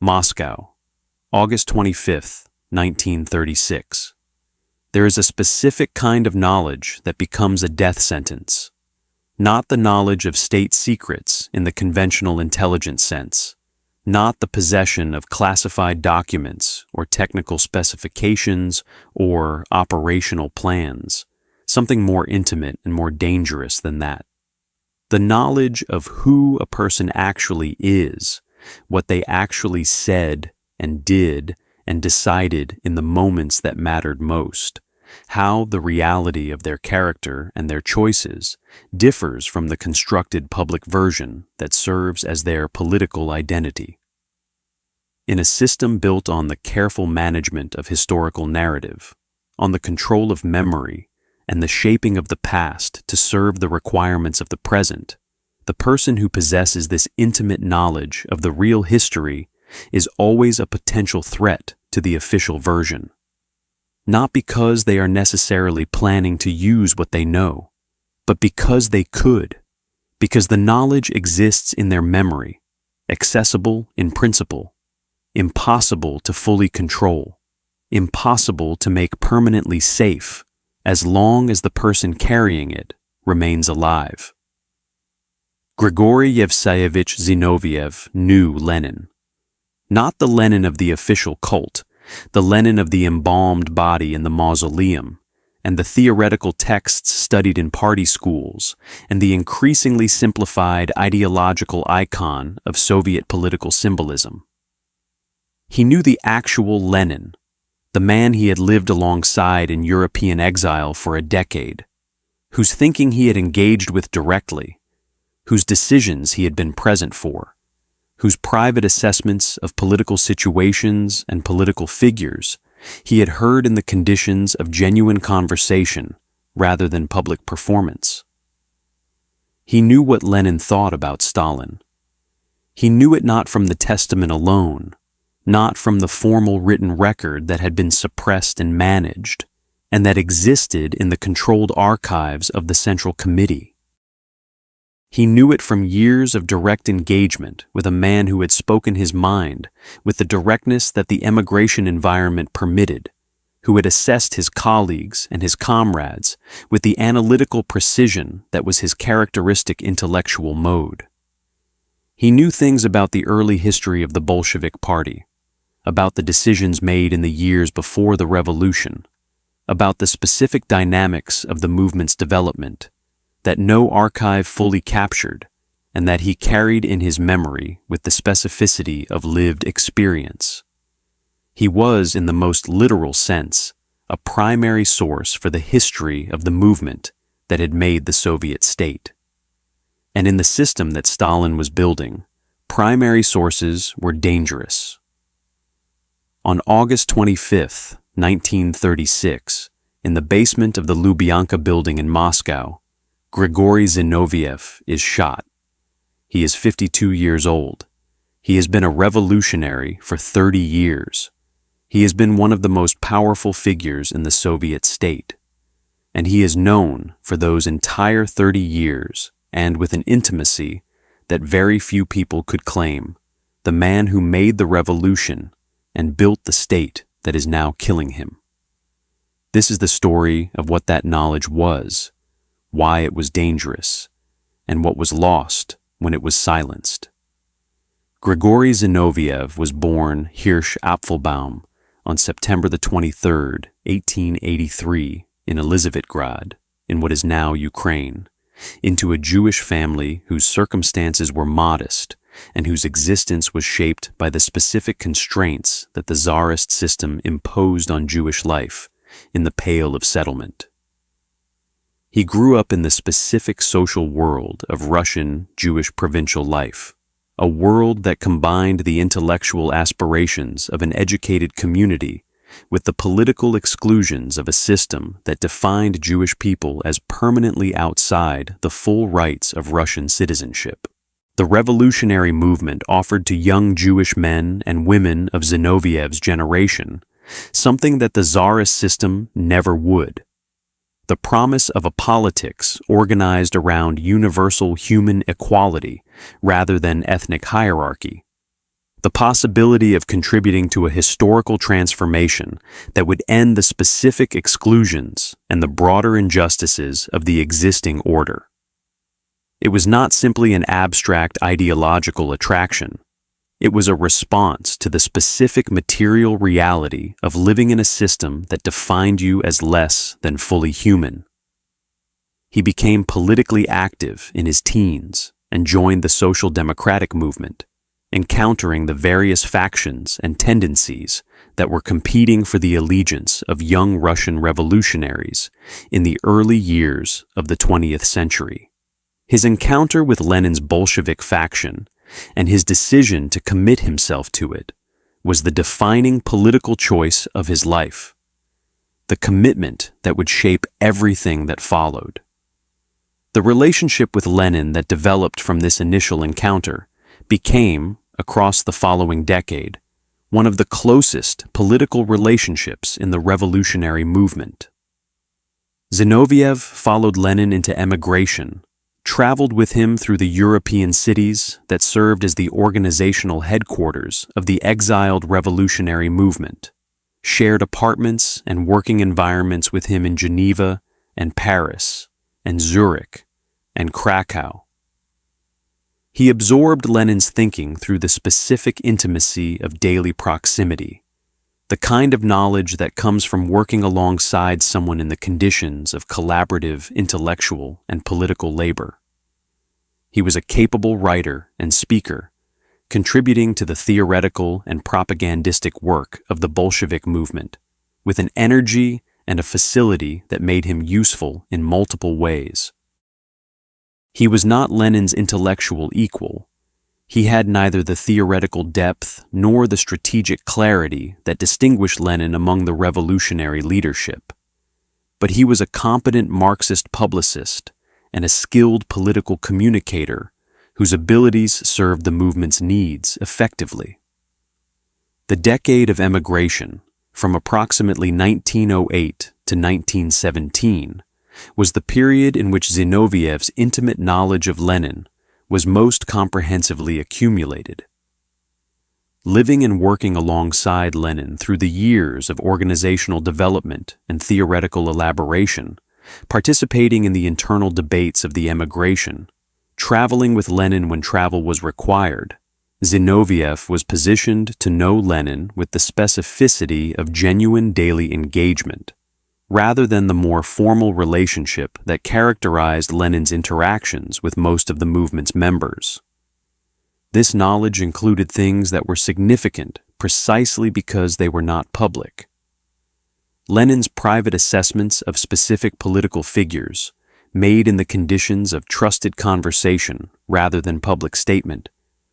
Moscow, August 25th, 1936. There is a specific kind of knowledge that becomes a death sentence, not the knowledge of state secrets in the conventional intelligence sense, not the possession of classified documents or technical specifications or operational plans, something more intimate and more dangerous than that. The knowledge of who a person actually is, what they actually said and did and decided in the moments that mattered most, how the reality of their character and their choices differs from the constructed public version that serves as their political identity. In a system built on the careful management of historical narrative, on the control of memory, and the shaping of the past to serve the requirements of the present, the person who possesses this intimate knowledge of the real history is always a potential threat to the official version. Not because they are necessarily planning to use what they know, but because they could, because the knowledge exists in their memory, accessible in principle, impossible to fully control, impossible to make permanently safe, as long as the person carrying it remains alive. Grigory Yevseyevich Zinoviev knew Lenin. Not the Lenin of the official cult, the Lenin of the embalmed body in the mausoleum, and the theoretical texts studied in party schools, and the increasingly simplified ideological icon of Soviet political symbolism. He knew the actual Lenin, the man he had lived alongside in European exile for a decade, whose thinking he had engaged with directly, whose decisions he had been present for, whose private assessments of political situations and political figures he had heard in the conditions of genuine conversation rather than public performance. He knew what Lenin thought about Stalin. He knew it not from the testament alone, not from the formal written record that had been suppressed and managed, and that existed in the controlled archives of the Central Committee. He knew it from years of direct engagement with a man who had spoken his mind with the directness that the emigration environment permitted, who had assessed his colleagues and his comrades with the analytical precision that was his characteristic intellectual mode. He knew things about the early history of the Bolshevik Party, about the decisions made in the years before the revolution, about the specific dynamics of the movement's development, that no archive fully captured, and that he carried in his memory with the specificity of lived experience. He was, in the most literal sense, a primary source for the history of the movement that had made the Soviet state. And in the system that Stalin was building, primary sources were dangerous. On August 25th, 1936, in the basement of the Lubyanka building in Moscow, Grigory Zinoviev is shot. He is 52 years old. He has been a revolutionary for 30 years. He has been one of the most powerful figures in the Soviet state. And he is known for those entire 30 years, and with an intimacy that very few people could claim, the man who made the revolution and built the state that is now killing him. This is the story of what that knowledge was, why it was dangerous, and what was lost when it was silenced. Grigory Zinoviev was born Hirsch Apfelbaum on September the 23rd, 1883, in Elizabethgrad, in what is now Ukraine, into a Jewish family whose circumstances were modest and whose existence was shaped by the specific constraints that the Tsarist system imposed on Jewish life in the Pale of Settlement. He grew up in the specific social world of Russian Jewish provincial life, a world that combined the intellectual aspirations of an educated community with the political exclusions of a system that defined Jewish people as permanently outside the full rights of Russian citizenship. The revolutionary movement offered to young Jewish men and women of Zinoviev's generation something that the Tsarist system never would: the promise of a politics organized around universal human equality rather than ethnic hierarchy, the possibility of contributing to a historical transformation that would end the specific exclusions and the broader injustices of the existing order. It was not simply an abstract ideological attraction. It was a response to the specific material reality of living in a system that defined you as less than fully human. He became politically active in his teens and joined the social democratic movement, encountering the various factions and tendencies that were competing for the allegiance of young Russian revolutionaries in the early years of the 20th century. His encounter with Lenin's Bolshevik faction and his decision to commit himself to it was the defining political choice of his life, the commitment that would shape everything that followed. The relationship with Lenin that developed from this initial encounter became, across the following decade, one of the closest political relationships in the revolutionary movement. Zinoviev followed Lenin into emigration, traveled with him through the European cities that served as the organizational headquarters of the exiled revolutionary movement, shared apartments and working environments with him in Geneva and Paris and Zurich and Krakow. He absorbed Lenin's thinking through the specific intimacy of daily proximity, the kind of knowledge that comes from working alongside someone in the conditions of collaborative intellectual and political labor. He was a capable writer and speaker, contributing to the theoretical and propagandistic work of the Bolshevik movement, with an energy and a facility that made him useful in multiple ways. He was not Lenin's intellectual equal. He had neither the theoretical depth nor the strategic clarity that distinguished Lenin among the revolutionary leadership. But he was a competent Marxist publicist and a skilled political communicator whose abilities served the movement's needs effectively. The decade of emigration, from approximately 1908 to 1917, was the period in which Zinoviev's intimate knowledge of Lenin was most comprehensively accumulated. Living and working alongside Lenin through the years of organizational development and theoretical elaboration, participating in the internal debates of the emigration, traveling with Lenin when travel was required, Zinoviev was positioned to know Lenin with the specificity of genuine daily engagement, rather than the more formal relationship that characterized Lenin's interactions with most of the movement's members. This knowledge included things that were significant precisely because they were not public. Lenin's private assessments of specific political figures, made in the conditions of trusted conversation rather than public statement,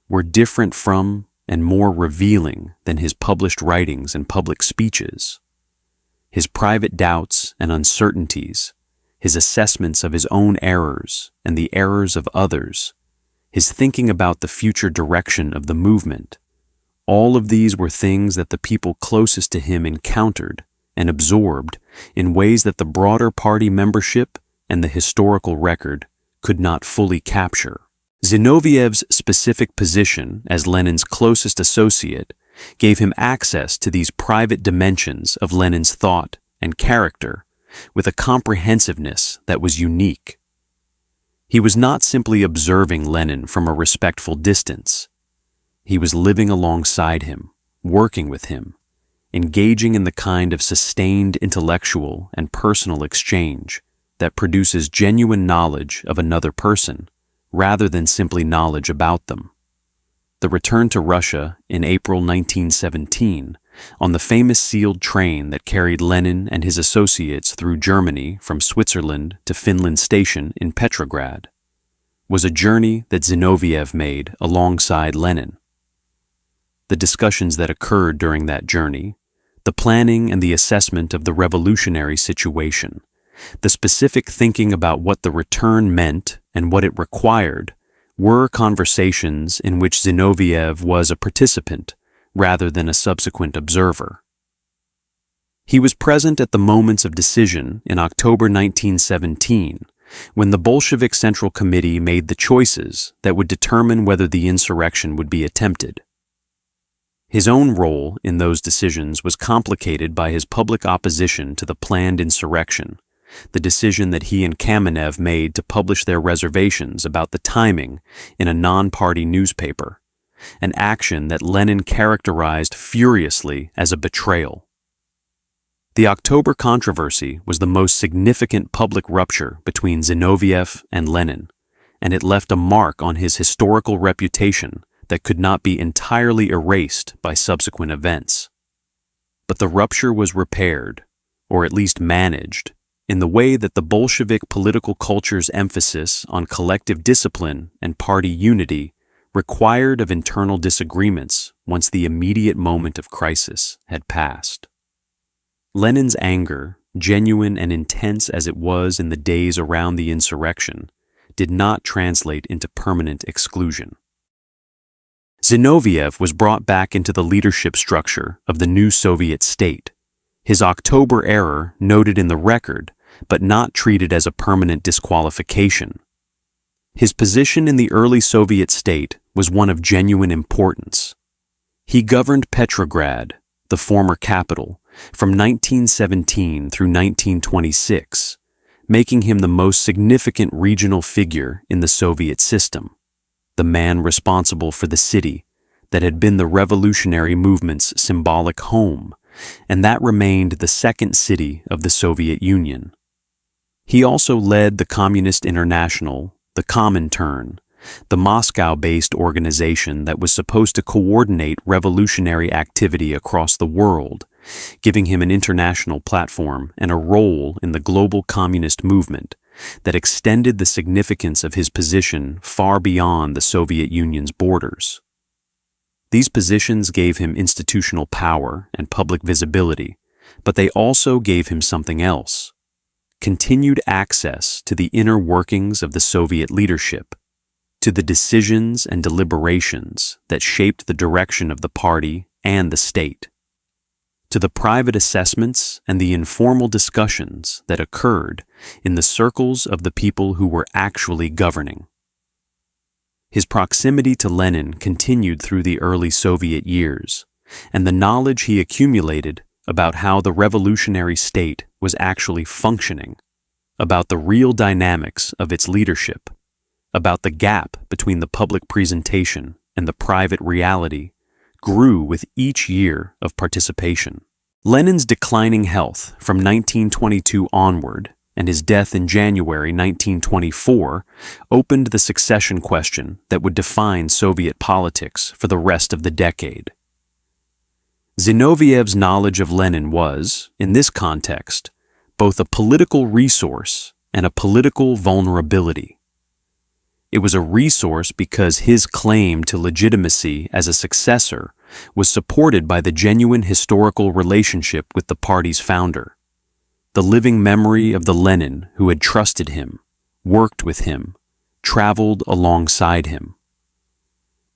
were different from and more revealing than his published writings and public speeches. His private doubts and uncertainties, his assessments of his own errors and the errors of others, his thinking about the future direction of the movement, all of these were things that the people closest to him encountered and absorbed in ways that the broader party membership and the historical record could not fully capture. Zinoviev's specific position as Lenin's closest associate gave him access to these private dimensions of Lenin's thought and character with a comprehensiveness that was unique. He was not simply observing Lenin from a respectful distance. He was living alongside him, working with him, engaging in the kind of sustained intellectual and personal exchange that produces genuine knowledge of another person rather than simply knowledge about them. The return to Russia in April 1917, on the famous sealed train that carried Lenin and his associates through Germany from Switzerland to Finland Station in Petrograd, was a journey that Zinoviev made alongside Lenin. The discussions that occurred during that journey, the planning and the assessment of the revolutionary situation, the specific thinking about what the return meant and what it required, were conversations in which Zinoviev was a participant rather than a subsequent observer. He was present at the moments of decision in October 1917, when the Bolshevik Central Committee made the choices that would determine whether the insurrection would be attempted. His own role in those decisions was complicated by his public opposition to the planned insurrection, the decision that he and Kamenev made to publish their reservations about the timing in a non-party newspaper, an action that Lenin characterized furiously as a betrayal. The October controversy was the most significant public rupture between Zinoviev and Lenin, and it left a mark on his historical reputation that could not be entirely erased by subsequent events. But the rupture was repaired, or at least managed, in the way that the Bolshevik political culture's emphasis on collective discipline and party unity required of internal disagreements once the immediate moment of crisis had passed. Lenin's anger, genuine and intense as it was in the days around the insurrection, did not translate into permanent exclusion. Zinoviev was brought back into the leadership structure of the new Soviet state, his October error noted in the record, but not treated as a permanent disqualification. His position in the early Soviet state was one of genuine importance. He governed Petrograd, the former capital, from 1917 through 1926, making him the most significant regional figure in the Soviet system, the man responsible for the city that had been the revolutionary movement's symbolic home, and that remained the second city of the Soviet Union. He also led the Communist International, the Comintern, the Moscow-based organization that was supposed to coordinate revolutionary activity across the world, giving him an international platform and a role in the global communist movement that extended the significance of his position far beyond the Soviet Union's borders. These positions gave him institutional power and public visibility, but they also gave him something else: continued access to the inner workings of the Soviet leadership, to the decisions and deliberations that shaped the direction of the party and the state, to the private assessments and the informal discussions that occurred in the circles of the people who were actually governing. His proximity to Lenin continued through the early Soviet years, and the knowledge he accumulated about how the revolutionary state was actually functioning, about the real dynamics of its leadership, about the gap between the public presentation and the private reality, grew with each year of participation. Lenin's declining health from 1922 onward and his death in January 1924 opened the succession question that would define Soviet politics for the rest of the decade. Zinoviev's knowledge of Lenin was, in this context, both a political resource and a political vulnerability. It was a resource because his claim to legitimacy as a successor was supported by the genuine historical relationship with the party's founder, the living memory of the Lenin who had trusted him, worked with him, traveled alongside him.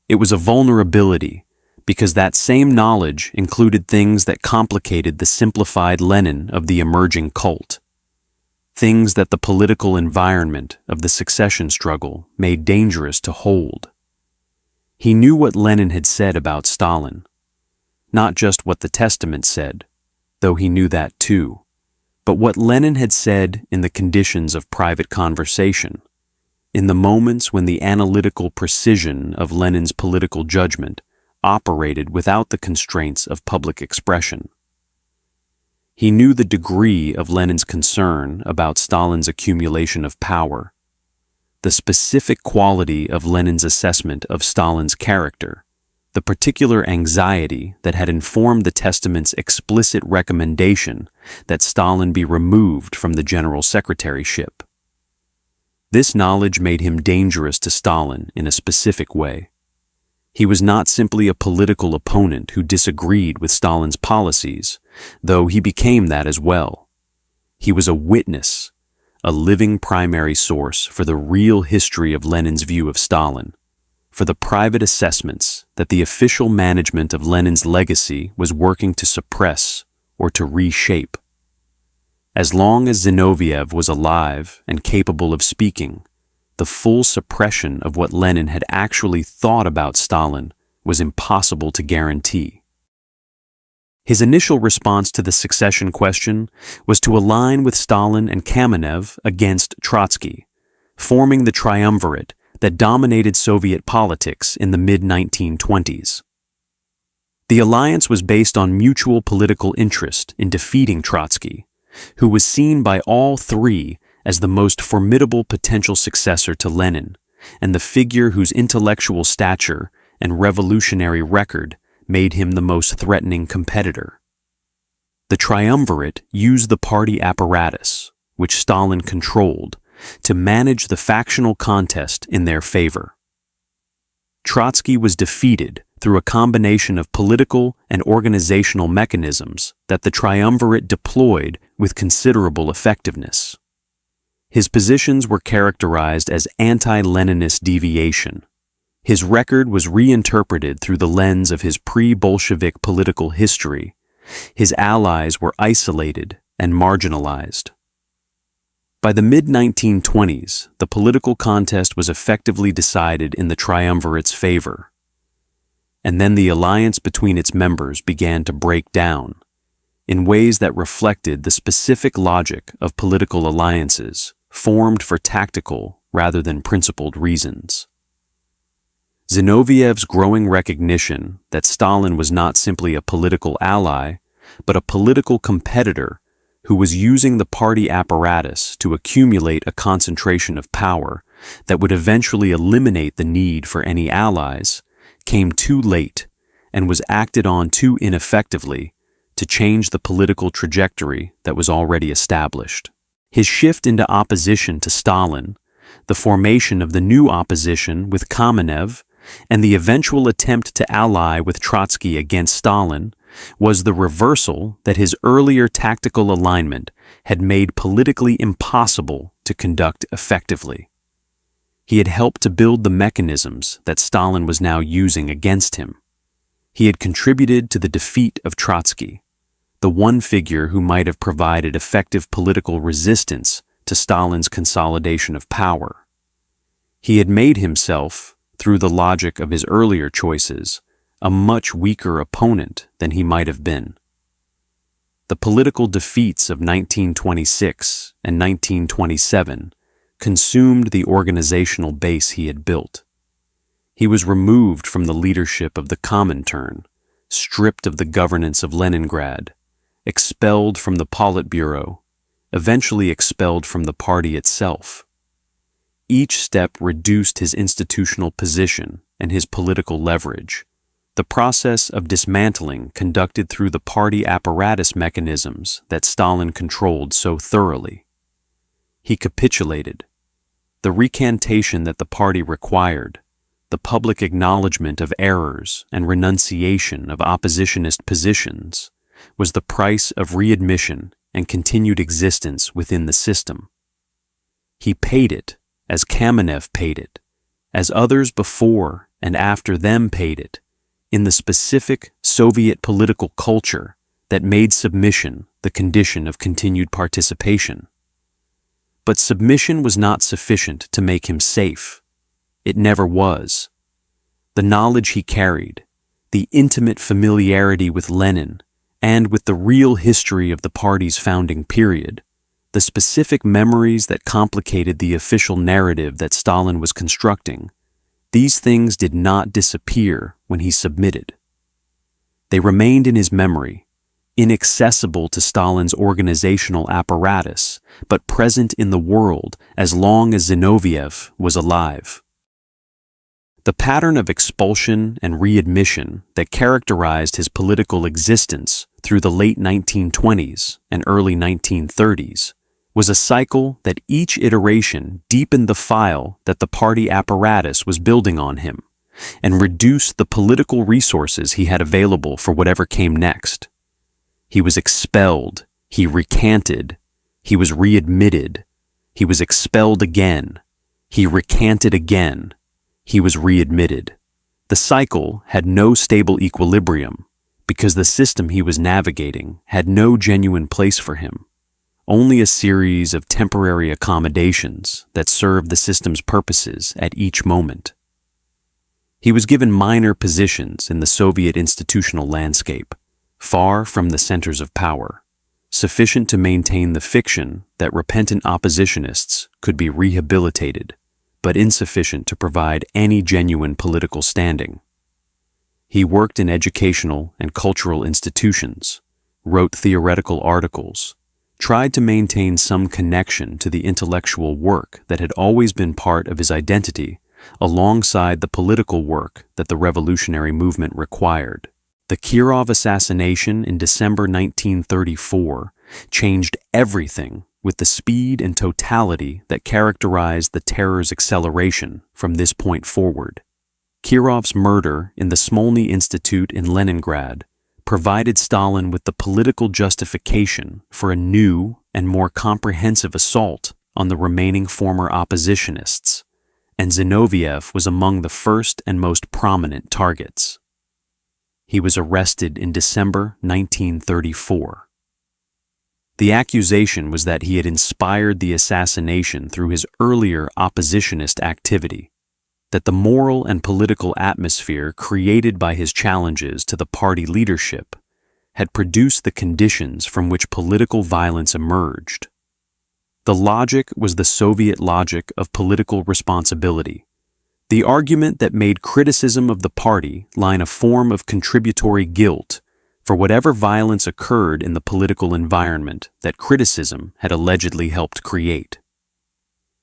It was a vulnerability because that same knowledge included things that complicated the simplified Lenin of the emerging cult, things that the political environment of the succession struggle made dangerous to hold. He knew what Lenin had said about Stalin, not just what the Testament said, though he knew that too, but what Lenin had said in the conditions of private conversation, in the moments when the analytical precision of Lenin's political judgment operated without the constraints of public expression. He knew the degree of Lenin's concern about Stalin's accumulation of power, the specific quality of Lenin's assessment of Stalin's character, the particular anxiety that had informed the Testament's explicit recommendation that Stalin be removed from the general secretaryship. This knowledge made him dangerous to Stalin in a specific way. He was not simply a political opponent who disagreed with Stalin's policies, though he became that as well. He was a witness, a living primary source for the real history of Lenin's view of Stalin, for the private assessments that the official management of Lenin's legacy was working to suppress or to reshape. As long as Zinoviev was alive and capable of speaking, the full suppression of what Lenin had actually thought about Stalin was impossible to guarantee. His initial response to the succession question was to align with Stalin and Kamenev against Trotsky, forming the triumvirate that dominated Soviet politics in the mid-1920s. The alliance was based on mutual political interest in defeating Trotsky, who was seen by all three as the most formidable potential successor to Lenin, and the figure whose intellectual stature and revolutionary record made him the most threatening competitor. The triumvirate used the party apparatus, which Stalin controlled, to manage the factional contest in their favor. Trotsky was defeated through a combination of political and organizational mechanisms that the triumvirate deployed with considerable effectiveness. His positions were characterized as anti-Leninist deviation. His record was reinterpreted through the lens of his pre-Bolshevik political history. His allies were isolated and marginalized. By the mid-1920s, the political contest was effectively decided in the triumvirate's favor. And then the alliance between its members began to break down in ways that reflected the specific logic of political alliances formed for tactical rather than principled reasons. Zinoviev's growing recognition that Stalin was not simply a political ally, but a political competitor who was using the party apparatus to accumulate a concentration of power that would eventually eliminate the need for any allies, came too late and was acted on too ineffectively to change the political trajectory that was already established. His shift into opposition to Stalin, the formation of the new opposition with Kamenev, and the eventual attempt to ally with Trotsky against Stalin was the reversal that his earlier tactical alignment had made politically impossible to conduct effectively. He had helped to build the mechanisms that Stalin was now using against him. He had contributed to the defeat of Trotsky, the one figure who might have provided effective political resistance to Stalin's consolidation of power. He had made himself, through the logic of his earlier choices, a much weaker opponent than he might have been. The political defeats of 1926 and 1927 consumed the organizational base he had built. He was removed from the leadership of the Comintern, stripped of the governance of Leningrad, expelled from the Politburo, eventually expelled from the party itself. Each step reduced his institutional position and his political leverage. The process of dismantling conducted through the party apparatus mechanisms that Stalin controlled so thoroughly. He capitulated. The recantation that the party required, the public acknowledgement of errors and renunciation of oppositionist positions, was the price of readmission and continued existence within the system. He paid it, as Kamenev paid it, as others before and after them paid it, in the specific Soviet political culture that made submission the condition of continued participation. But submission was not sufficient to make him safe. It never was. The knowledge he carried, the intimate familiarity with Lenin, and with the real history of the party's founding period, the specific memories that complicated the official narrative that Stalin was constructing, these things did not disappear when he submitted. They remained in his memory, inaccessible to Stalin's organizational apparatus, but present in the world as long as Zinoviev was alive. The pattern of expulsion and readmission that characterized his political existence through the late 1920s and early 1930s was a cycle that each iteration deepened the file that the party apparatus was building on him and reduced the political resources he had available for whatever came next. He was expelled, he recanted, he was readmitted, he was expelled again, he recanted again, he was readmitted. The cycle had no stable equilibrium because the system he was navigating had no genuine place for him. Only a series of temporary accommodations that served the system's purposes at each moment. He was given minor positions in the Soviet institutional landscape, far from the centers of power, sufficient to maintain the fiction that repentant oppositionists could be rehabilitated, but insufficient to provide any genuine political standing. He worked in educational and cultural institutions, wrote theoretical articles, tried to maintain some connection to the intellectual work that had always been part of his identity, alongside the political work that the revolutionary movement required. The Kirov assassination in December 1934 changed everything with the speed and totality that characterized the terror's acceleration from this point forward. Kirov's murder in the Smolny Institute in Leningrad provided Stalin with the political justification for a new and more comprehensive assault on the remaining former oppositionists, and Zinoviev was among the first and most prominent targets. He was arrested in December 1934. The accusation was that he had inspired the assassination through his earlier oppositionist activity, that the moral and political atmosphere created by his challenges to the party leadership had produced the conditions from which political violence emerged. The logic was the Soviet logic of political responsibility, the argument that made criticism of the party line a form of contributory guilt for whatever violence occurred in the political environment that criticism had allegedly helped create.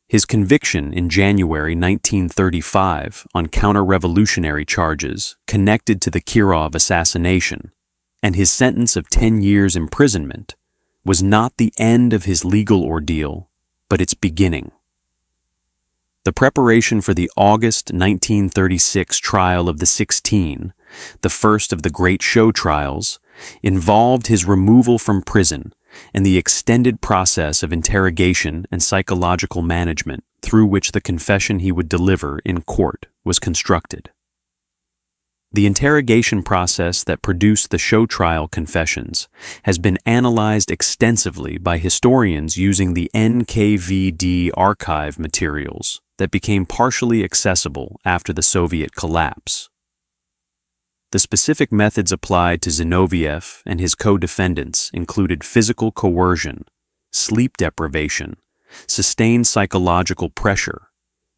His conviction in January 1935 on counter-revolutionary charges connected to the Kirov assassination, and his sentence of 10 years imprisonment, was not the end of his legal ordeal, but its beginning. The preparation for the August 1936 trial of the 16, the first of the great show trials, involved his removal from prison and the extended process of interrogation and psychological management through which the confession he would deliver in court was constructed. The interrogation process that produced the show trial confessions has been analyzed extensively by historians using the NKVD archive materials that became partially accessible after the Soviet collapse. The specific methods applied to Zinoviev and his co-defendants included physical coercion, sleep deprivation, sustained psychological pressure,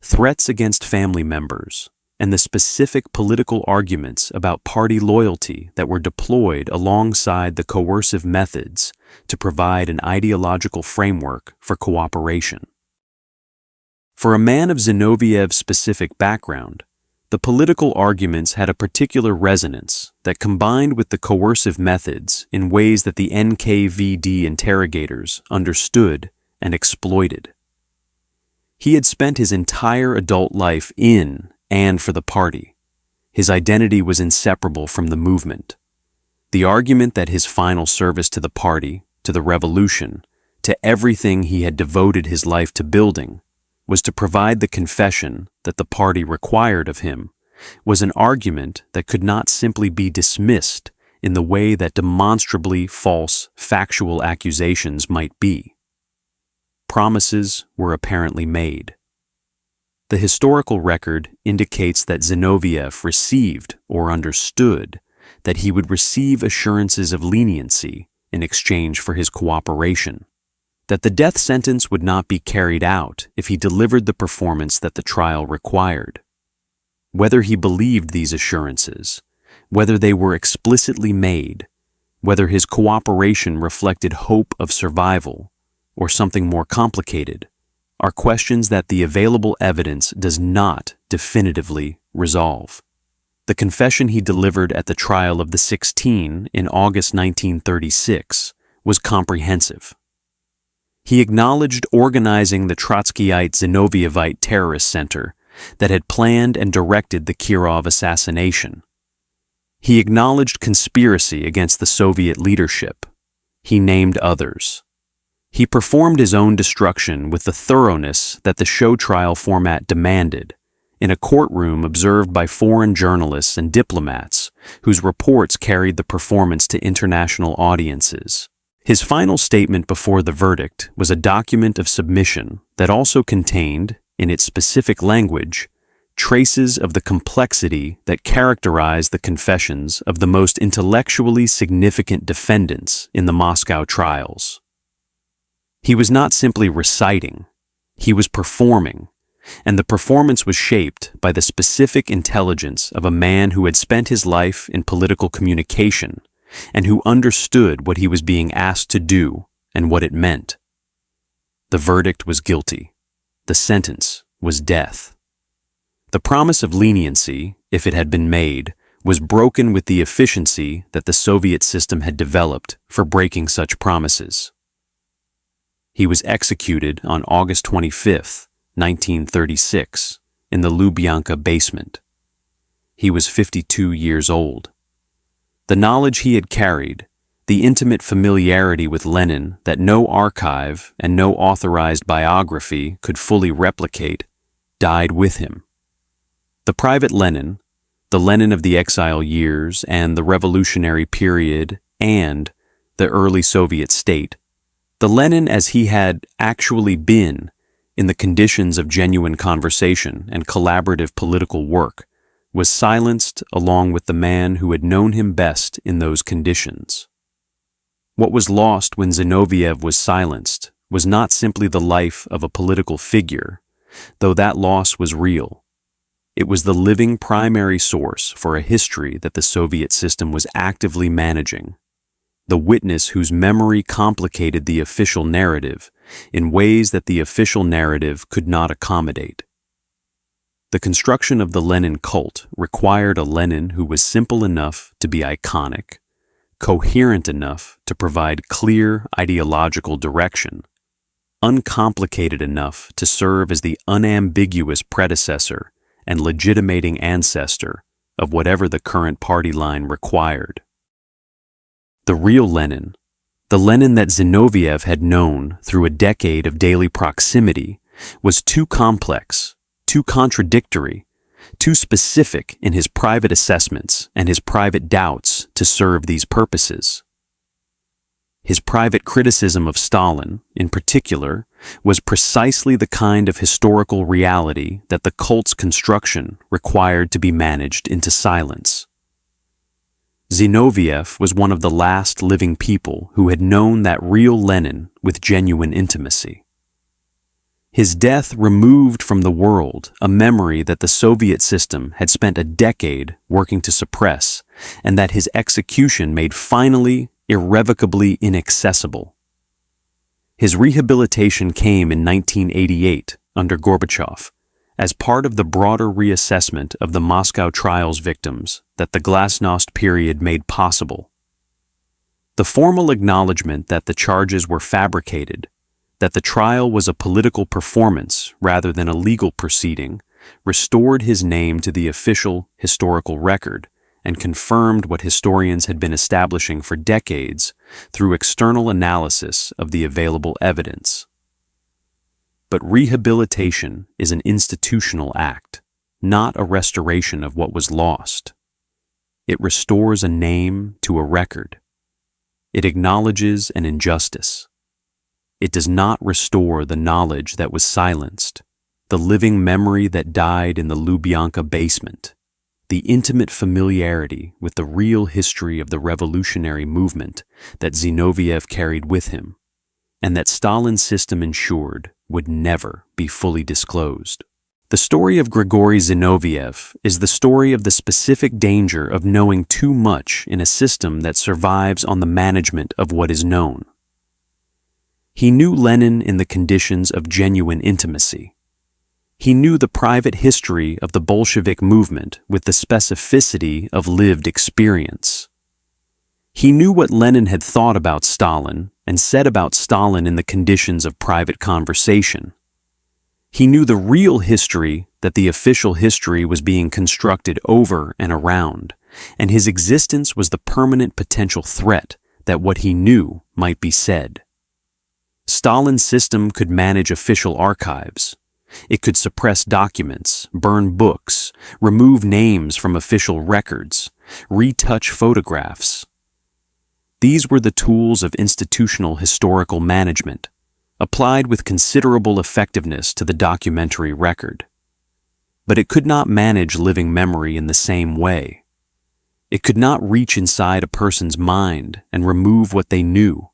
threats against family members, and the specific political arguments about party loyalty that were deployed alongside the coercive methods to provide an ideological framework for cooperation. For a man of Zinoviev's specific background, the political arguments had a particular resonance that combined with the coercive methods in ways that the NKVD interrogators understood and exploited. He had spent his entire adult life in and for the party. His identity was inseparable from the movement. The argument that his final service to the party, to the revolution, to everything he had devoted his life to building, was to provide the confession that the party required of him, was an argument that could not simply be dismissed in the way that demonstrably false factual accusations might be. Promises were apparently made. The historical record indicates that Zinoviev received or understood that he would receive assurances of leniency in exchange for his cooperation, that the death sentence would not be carried out if he delivered the performance that the trial required. Whether he believed these assurances, whether they were explicitly made, whether his cooperation reflected hope of survival, or something more complicated, are questions that the available evidence does not definitively resolve. The confession he delivered at the trial of the 16 in August 1936 was comprehensive. He acknowledged organizing the Trotskyite Zinovievite terrorist center that had planned and directed the Kirov assassination. He acknowledged conspiracy against the Soviet leadership. He named others. He performed his own destruction with the thoroughness that the show trial format demanded, in a courtroom observed by foreign journalists and diplomats whose reports carried the performance to international audiences. His final statement before the verdict was a document of submission that also contained, in its specific language, traces of the complexity that characterized the confessions of the most intellectually significant defendants in the Moscow trials. He was not simply reciting, he was performing, and the performance was shaped by the specific intelligence of a man who had spent his life in political communication and who understood what he was being asked to do and what it meant. The verdict was guilty. The sentence was death. The promise of leniency, if it had been made, was broken with the efficiency that the Soviet system had developed for breaking such promises. He was executed on August 25, 1936, in the Lubyanka basement. He was 52 years old. The knowledge he had carried, the intimate familiarity with Lenin that no archive and no authorized biography could fully replicate, died with him. The private Lenin, the Lenin of the exile years and the revolutionary period and the early Soviet state, the Lenin as he had actually been in the conditions of genuine conversation and collaborative political work, was silenced along with the man who had known him best in those conditions. What was lost when Zinoviev was silenced was not simply the life of a political figure, though that loss was real. It was the living primary source for a history that the Soviet system was actively managing, the witness whose memory complicated the official narrative in ways that the official narrative could not accommodate. The construction of the Lenin cult required a Lenin who was simple enough to be iconic, coherent enough to provide clear ideological direction, uncomplicated enough to serve as the unambiguous predecessor and legitimating ancestor of whatever the current party line required. The real Lenin, the Lenin that Zinoviev had known through a decade of daily proximity, was too complex, too contradictory, too specific in his private assessments and his private doubts to serve these purposes. His private criticism of Stalin, in particular, was precisely the kind of historical reality that the cult's construction required to be managed into silence. Zinoviev was one of the last living people who had known that real Lenin with genuine intimacy. His death removed from the world a memory that the Soviet system had spent a decade working to suppress, and that his execution made finally irrevocably inaccessible. His rehabilitation came in 1988 under Gorbachev, as part of the broader reassessment of the Moscow trials victims that the glasnost period made possible. The formal acknowledgement that the charges were fabricated, that the trial was a political performance rather than a legal proceeding, restored his name to the official historical record and confirmed what historians had been establishing for decades through external analysis of the available evidence. But rehabilitation is an institutional act, not a restoration of what was lost. It restores a name to a record. It acknowledges an injustice. It does not restore the knowledge that was silenced, the living memory that died in the Lubyanka basement, the intimate familiarity with the real history of the revolutionary movement that Zinoviev carried with him, and that Stalin's system ensured would never be fully disclosed. The story of Grigory Zinoviev is the story of the specific danger of knowing too much in a system that survives on the management of what is known. He knew Lenin in the conditions of genuine intimacy. He knew the private history of the Bolshevik movement with the specificity of lived experience. He knew what Lenin had thought about Stalin and said about Stalin in the conditions of private conversation. He knew the real history that the official history was being constructed over and around, and his existence was the permanent potential threat that what he knew might be said. Stalin's system could manage official archives. It could suppress documents, burn books, remove names from official records, retouch photographs. These were the tools of institutional historical management, applied with considerable effectiveness to the documentary record. But it could not manage living memory in the same way. It could not reach inside a person's mind and remove what they knew.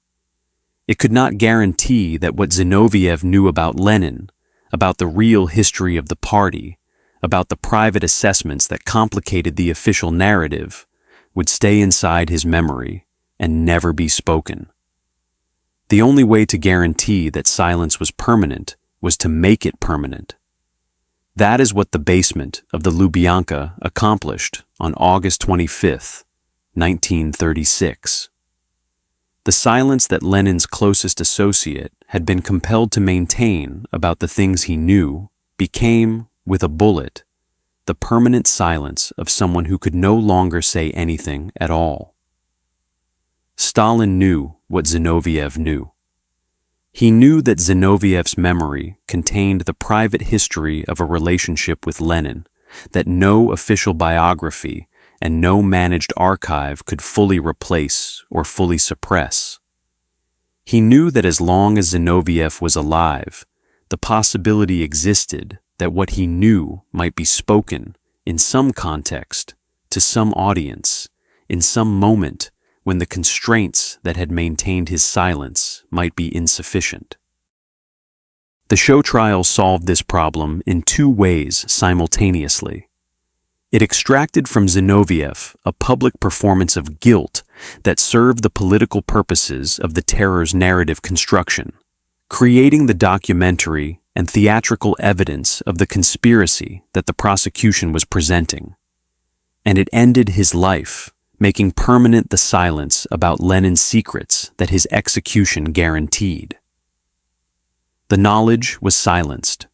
It could not guarantee that what Zinoviev knew about Lenin, about the real history of the party, about the private assessments that complicated the official narrative, would stay inside his memory and never be spoken. The only way to guarantee that silence was permanent was to make it permanent. That is what the basement of the Lubyanka accomplished on August 25, 1936. The silence that Lenin's closest associate had been compelled to maintain about the things he knew became, with a bullet, the permanent silence of someone who could no longer say anything at all. Stalin knew what Zinoviev knew. He knew that Zinoviev's memory contained the private history of a relationship with Lenin that no official biography and no managed archive could fully replace or fully suppress. He knew that as long as Zinoviev was alive, the possibility existed that what he knew might be spoken in some context, to some audience, in some moment when the constraints that had maintained his silence might be insufficient. The show trial solved this problem in two ways simultaneously. It extracted from Zinoviev a public performance of guilt that served the political purposes of the terror's narrative construction, creating the documentary and theatrical evidence of the conspiracy that the prosecution was presenting. And it ended his life, making permanent the silence about Lenin's secrets that his execution guaranteed. The knowledge was silenced.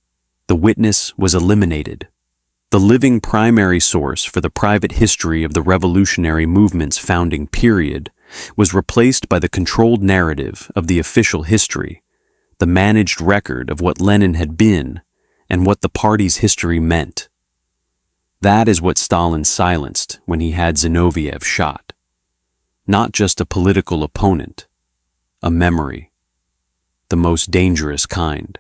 The witness was eliminated. The living primary source for the private history of the revolutionary movement's founding period was replaced by the controlled narrative of the official history, the managed record of what Lenin had been and what the party's history meant. That is what Stalin silenced when he had Zinoviev shot. Not just a political opponent, a memory, the most dangerous kind.